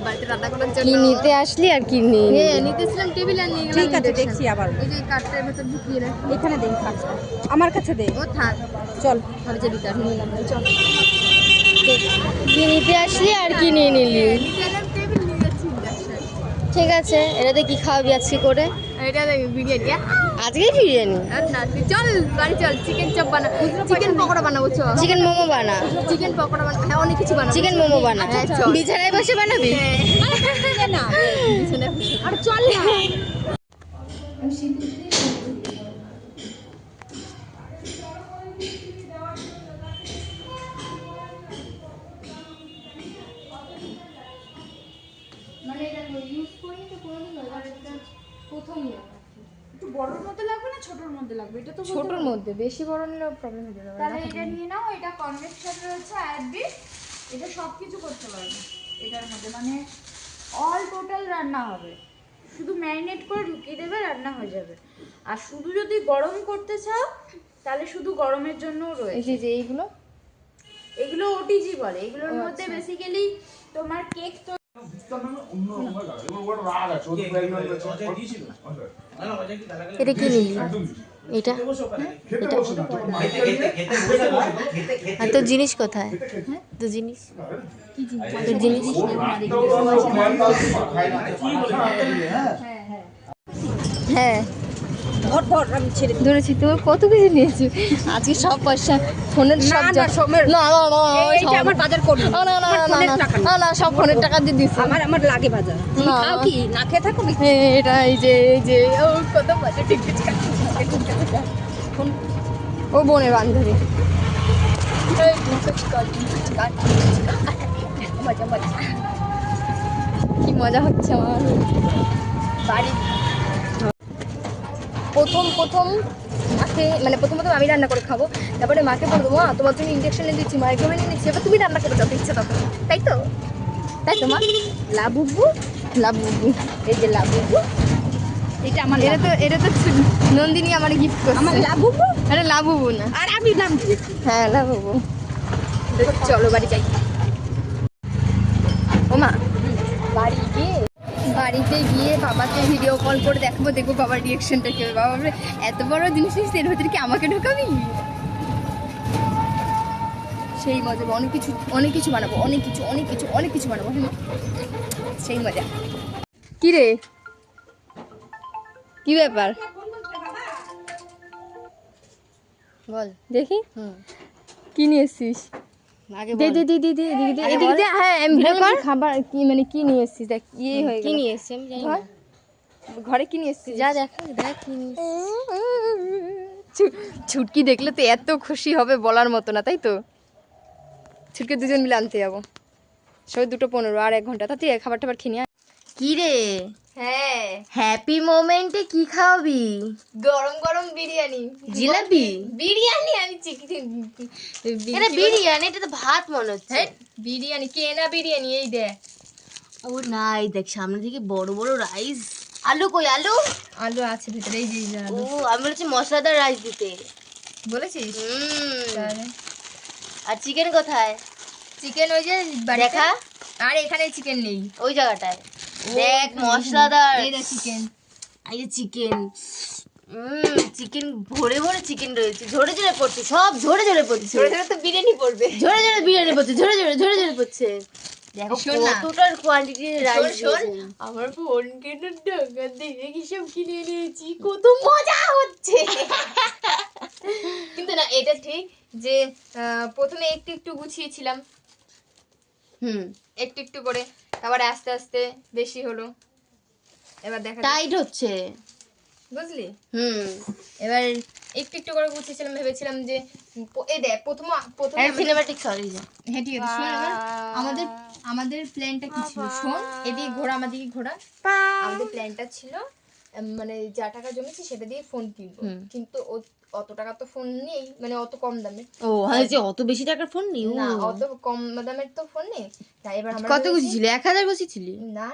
বাড়িতে রান্না করার জন্য কি নিতে আসলি আর কি নিতেছিলাম টেবিল আর নিয়ে গেলাম। ঠিক আছে দেখছি আবার এই যে কাঠটার ভেতর ঢুকিয়ে রাখ। এখানে দেই কাজটা আমার কাছে দে ও থাক, চল ঘরে যে দিতে নিয়ে গেলাম চল। কি নিতে আসলি আর কি নিয়ে নিলি? নিতে এলাম টেবিল নিয়ে যাচ্ছি ইন্ডাকশন। ঠিক আছে, এটাতে কি খাওয়াবি আজকে করে? এটা দেখ বিরিয়ানি। আজকে বিরিয়ানি? না চল বাড়ি চল, চিকেন চপ বানা, চিকেন পকোড়া বানাবো চল। চিকেন মোমো বানা, চিকেন পকোড়া বানা, হ্যাঁ অনেক কিছু বানাবো। চিকেন মোমো বানা। হ্যাঁ, চল। বিছানায় বসে বানাবি? না আর চল না মানে এটা ইউজ করি তো কোনোদিন এবার এটা প্রথমই। একটু বড়র মধ্যে লাগবে না ছোটর মধ্যে লাগবে? এটা তো ছোটর মধ্যে, বেশি বড় নিলেও প্রবলেম হয়ে যাবে। তাহলে এটা নিয়ে নাও। এটা কনভেকশন রয়েছে আয়ারবিট, এটা সব কিছু করতে পারবে এটার মধ্যে, মানে অল টোটাল রান্না হবে। শুধু ম্যারিনেট করে ঢুকিয়ে দেবে, রান্না হয়ে যাবে। আর শুধু যদি গরম করতে চাও তাহলে শুধু গরমের জন্যও এই রয়েছে। যে এইগুলো এগুলো ওটিজি বলে। এগুলোর মধ্যে বেসিক্যালি তোমার কেক তো এটা কি নিলি? এটা আর তোর জিনিস কোথায়? তোর জিনিস তোর জিনিস হ্যাঁ ভর ভর আমি ছেড়ে দিই। ধরেছি। তুমি কত কিছু নিয়েছো আজকে? সব পয়সা ফোনের সব না, না, সোমের- না না না এইটা আমার বাজার করবি। না না না আমার না ফোনের না টাকা না। না না সব ফোনের টাকা দিয়ে দিস। আমার লাগে বাজার। তুমি না। খাও কি না খেয়ে থাকো নাকি? এটা এই যে ও কত মজা ঠিক ও বোনের বান্ধবী। মজা মজা। কি মজা হচ্ছে আমার বাড়ি। প্রথম মাকে মানে প্রথম আমি রান্না করে খাবো, তারপরে মাকে বলবো মা তোমার জন্য ইন্ডাকশন এনে দিচ্ছি, মাইক্রোওয়েভ এনে দিচ্ছি, এবার তুমি রান্না করে যত ইচ্ছা তত। তাই তো? তাই তো মা? লাবুবু লাবুবু, এই যে লাবুবু, এটা আমার এটা তো নন্দিনী আমার গিফট করছে। আমার লাবুবু আরে লাবুবু না, আর আমি নাম দিয়েছি। হ্যাঁ লাবুবু। চলো বাড়ি যাই। ও মা বাড়িতে গিয়ে বাবাকে ভিডিও কল করে দেখাবো, দেখবো বাবার রিয়াকশনটা কি হবে। বাবা বলবে এত বড় জিনিস নিস, এর ভেতরে কি আমাকে ঢোকাবি? সেই মজা। অনেক কিছু বানাবো, অনেক কিছু বানাবো। সেই মজা। কি রে, কি ব্যাপার বল দেখি। কি নিয়ে এসছিস? দে দে দে দে দে দে এদিকে দে। হ্যাঁ আমি বলবো খাবার কি মানে কি নিয়ে এসছিস? দেখ ইয়ে হয়ে গেল। কি নিয়ে এসছিস আমি জানি না। ঘরে কি নিয়ে এসছিস? যা দেখ দেখ কি নিয়ে ছুটকি দেখলে তো এত খুশি হবে বলার মতো না, তাই তো? ছুটকি দুজন মিলে আনতে যাবো, সবাই 2:15 আর 1 ঘন্টা। তাতে খাবার টাবার খেয়ে নিয়ে। কি রে? হ্যাঁ হ্যাপি মোমেন্টে কি খাওয়াবি? গরম গরম বিরিয়ানি। জিলাপি? বিরিয়ানি আমি চিকেন। এটা বিরিয়ানি, এটা তো ভাত মনে হচ্ছে। বিরিয়ানি কেনা বিরিয়ানি। এই দেখ ও না, এই দেখ সামনে থেকে বড় বড় রাইস। আলু কই? আলু আলু আছে ভিতরে। এই যে ও আমি বলেছি মশলাদার রাইস দিতে। বলেছিস? তাহলে আর চিকেন কোথায়? চিকেন ওই যে দেখা। আর এখানে চিকেন নেই, ওই জায়গাটায় দেখ মশলাদার। এই দেখ চিকেন। এই যে চিকেন, চিকেন ভরে ভরে চিকেন রয়েছে, ঝরে ঝরে পড়ছে, সব ঝরে ঝরে পড়ছে। ছোট ছোট তো বিরিয়ানি পড়বে। ঝরে ঝরে বিরিয়ানি পড়ছে, ঝরে ঝরে পড়ছে। দেখো শোন না। কতটার কোয়ান্টিটি রাইস শোন, দিয়েছে। আমার ফোন কেটে টাকা দিয়ে কি সব কিনে নিয়েছি, কত মজা হচ্ছে। কিন্তু না এটা ঠিক যে প্রথমে একটু একটু গুছিয়েছিলাম, একটু একটু করে, তারপরে আস্তে আস্তে বেশি হলো। এবার দেখা টাইট হচ্ছে, বুঝলি? এবার একটু একটু করে গুছিয়েছিলাম, ভেবেছিলাম যে এই দেখ প্রথমে সিনেম্যাটিক সরি। হ্যাঁ ঠিক আছে। শোন আমাদের প্ল্যানটা কি ছিল? শোন, এদিকে ঘোরা, আমাদেরকে ঘোরা। আমাদের প্ল্যানটা ছিল মানে যা টাকা জমেছে সেটা দিয়ে ফোন কিনবো, কিন্তু অত টাকা তো ফোন নেই, মানে অত কম দামে। ও হ্যাঁ, যে অত বেশি টাকার ফোন নেই না, অত কম দামের তো ফোন নেই। তাই এবার আমরা কত গুছিয়েছিলি? 1000 গুছিয়েছিলি? না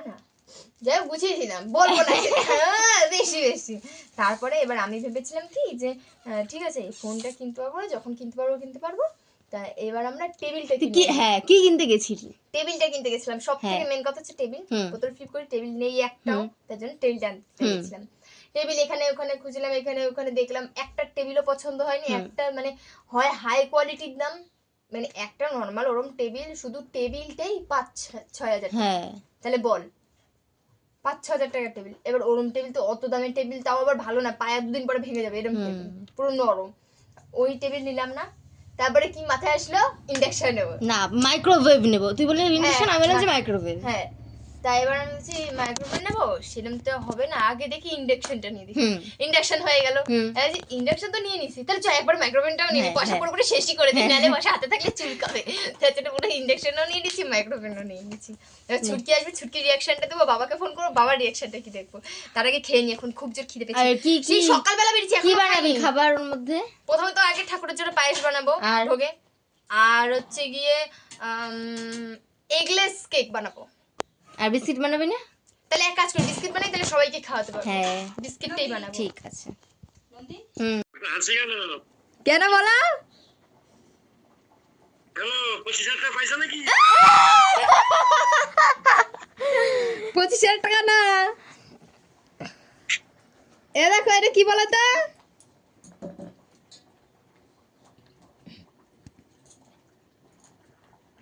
যাই হোক গুছিয়েছিলাম, বলবো না। বেশি। তারপরে এবার আমি ভেবেছিলাম কি যে ঠিক আছে এই ফোনটা কিনতে পারবো না, যখন কিনতে পারবো তা এবার আমরা টেবিলটা কি হ্যাঁ কি কিনতে গেছিলি? টেবিলটা কিনতে গেছিলাম, সব থেকে মেন কথা হচ্ছে টেবিল। বোতল ফ্লিপ করে টেবিল নেই একটাও, তার জন্য টেবিলটা আনতে গেছিলাম। টেবিল এখানে ওখানে খুঁজলাম, এখানে ওখানে দেখলাম, একটা টেবিলও পছন্দ হয়নি। একটা মানে হয় হাই কোয়ালিটির দাম, মানে একটা নর্মাল ওরম টেবিল, শুধু টেবিলটাই 5-6 হাজার। হ্যাঁ তাহলে বল 5-6 হাজার টাকার টেবিল। এবার ওরম টেবিল তো অত দামের টেবিল, তাও আবার ভালো না, পায়ে 2 দিন পরে ভেঙে যাবে এরকম টেবিল, পুরো নরম। ওই টেবিল নিলাম না। তারপরে কি মাথায় আসলো, ইন্ডাকশন নেবো। না মাইক্রোওয়েভ নেবো, তুই বললি ইন্ডাকশন, আমি বললাম যে মাইক্রোওয়েভ। হ্যাঁ, তাই এবার আমি বলছি মাইক্রোওয়েভ নেবো, সেরকম তো হবে না, আগে দেখি ইন্ডাকশনটা নিয়ে দেখি। ইন্ডাকশন হয়ে গেল, ইন্ডাকশন তো নিয়ে নিছি, তাহলে চল একবার মাইক্রোওয়েভটাও নিয়ে নিই, পয়সা পুরোপুরি শেষই করে দিই, নাহলে পয়সা হাতে থাকলে চুলকাবে। তার জন্য পুরো ইন্ডাকশনও নিয়ে নিচ্ছি, মাইক্রোওয়েভও নিয়ে নিচ্ছি। এবার ছুটকি আসবে, ছুটকির রিয়াকশনটা দেবো, বাবাকে ফোন করবো, বাবার রিয়াকশনটা কি দেখবো। তার আগে খেয়ে নি, এখন খুব জোর খিদে পেয়েছে। আর কি কি সকালবেলা বেরিয়েছি, কি বানাবি খাবার ওর মধ্যে? প্রথমে তো আগে ঠাকুরের জন্য পায়েস বানাবো আর ভোগে, আর হচ্ছে গিয়ে এগলেস কেক বানাবো। আর বিস্কিট বানাবি না? তাহলে এক কাজ করি, বিস্কিট বানাই, তাহলে সবাইকে খাওয়াতে পারবো। হ্যাঁ বিস্কিটটাই বানাবো। ঠিক আছে। কেন বলো? 25,000 টাকা না, এ দেখো এটা কি বলো তো,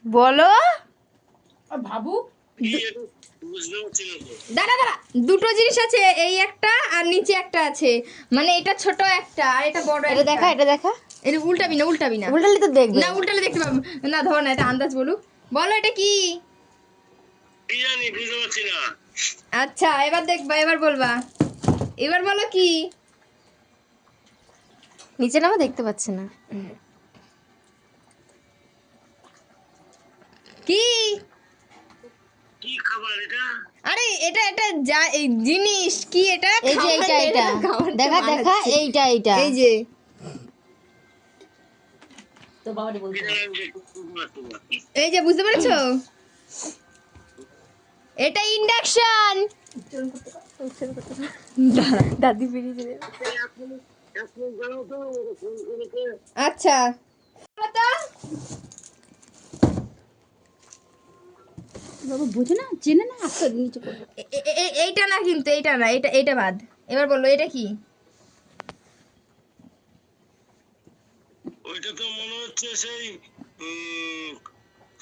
বলো ভাবু দাঁড়া দাঁড়া, দুটো জিনিস আছে, এই একটা আর নিচে একটা আছে, মানে এটা ছোট একটা আর এটা বড় এটা দেখা, এটা দেখা, এটা উল্টাবি না, উল্টাবি না, উল্টালে তো দেখবে না উল্টালে দেখতে পাবো না, ধর না, এটা আন্দাজ বলো, বলো এটা কি? আচ্ছা এবার দেখবা, এবার বলবা, এবার বলো কি? নিচে নামা দেখতে পাচ্ছে না। কি কি খাবার এটা? আরে এটা এটা যা এই জিনিস কি এটা? এই যে এইটা, এটা দেখা দেখা, এইটা এইটা, এই যে তো বাবারে বলতে এই যে বুঝতে পেরেছো, এটা ইন্ডাকশন। দাদি বেরিয়ে যাবে। আচ্ছা বাবা বোঝে না, চেনে না, আস্তে নিচে করে। এইটা না, কিন্তু এইটা না, এটা এটা বাদ। এবার বললো এটা কি? ওইটা তো মনে হচ্ছে সেই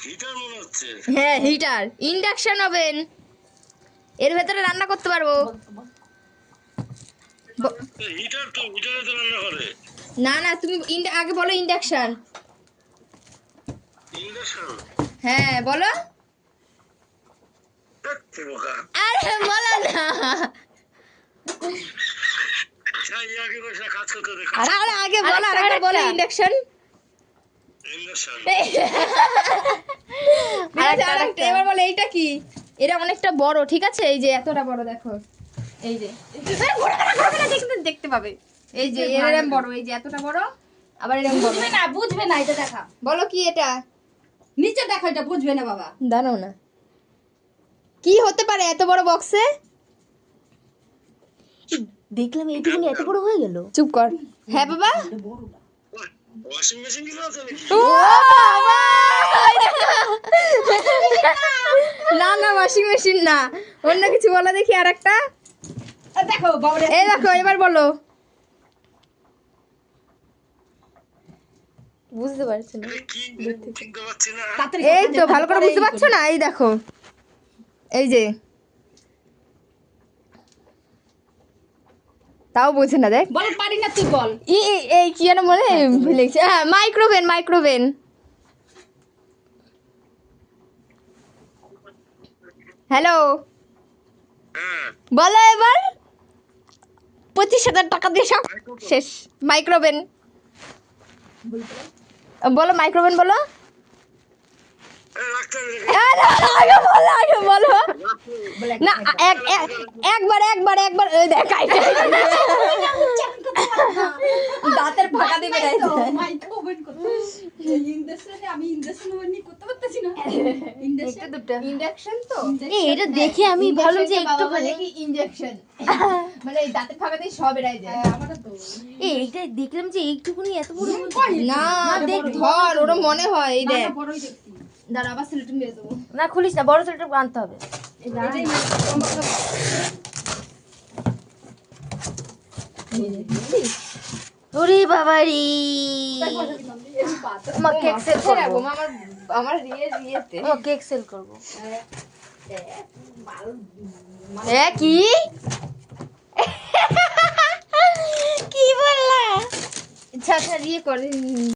হিটার মনে হচ্ছে। হ্যাঁ হিটার, ইন্ডাকশন ওভেন, এর ভেতরে রান্না করতে পারবো। হিটার তো, হিটারে তো রান্না করে। না না, তুমি আগে বলো ইন্ডাকশন। ইন্ডাকশন? হ্যাঁ বলো। আরে বলো না, কাজ করতে দেখ। আরে আগে বলো, আরেকবার বলো ইন্ডাকশন। ইন্ডাকশন আরেকটা, এবার বলো এইটা কি? এটা অনেকটা বড়, ঠিক আছে, এই যে এতটা বড়, দেখো এই যে, দেখতে পাবে, এই যে এরকম বড়, এই যে এতটা বড়, আবার এরকম বড়। বুঝবে না, বুঝবে না, এটা দেখা, বলো কি এটা? নিচে দেখা, এটা বুঝবে না বাবা। দাঁড়াও না, কি হতে পারে এত বড় বক্সে? দেখলাম এইটুকুনি এত বড় হয়ে গেল। চুপ কর। হ্যাঁ বাবা, ওয়াশিং মেশিন গুলো আছে নাকি? না না, ওয়াশিং মেশিন না, অন্য কিছু বলো দেখি। আর একটা দেখো বাবারে, এই দেখো, এবার বলো। বুঝতে পারছো না? কি চিনতে পারছি না। এই তো ভালো করে বুঝতে পারছো না, এই দেখো, এই যে, তাও বোঝে না, দেখ বল পারি না, তুই বল। এই কি যেন বলে, ভুলে গেছি। হ্যাঁ মাইক্রোওভেন, মাইক্রোওভেন। হ্যালো, বলো এবার। 25,000 টাকা দিয়ে সব শেষ। মাইক্রোওভেন বলো, মাইক্রোওভেন বলো। আগে বলো, আগে বলো না, একবার একবার একবার, ওই দেখ দাঁতের ফাঁকা দিবে। মাইক্রোওভেন করতে, ইন্ডাকশনে আমি ইন্ডাকশন ওভেন করতে পারতে একটা দুটো ইন্ডাকশন তো এটা দেখে আমি ভাবলাম যে একটুখানি কি ইনজেকশন মানে এই দাঁতের ফাঁকাতেই সব বেরাই যায় এইটা দেখলাম যে এইটুকুনি এত বড় না দেখ ধর ওরা মনে হয় এই দেখ দাঁড়া আবার সিলেক্ট মেরে দেবো না খুলিস না, বড় ছেলেটা আনতে হবে। ওরে বাবা রে, মা কেক সেল করবো, আমার আমার ইয়েতে মা কেক সেল করবো। এ কি কি বললা? আচ্ছা আচ্ছা ইয়ে করে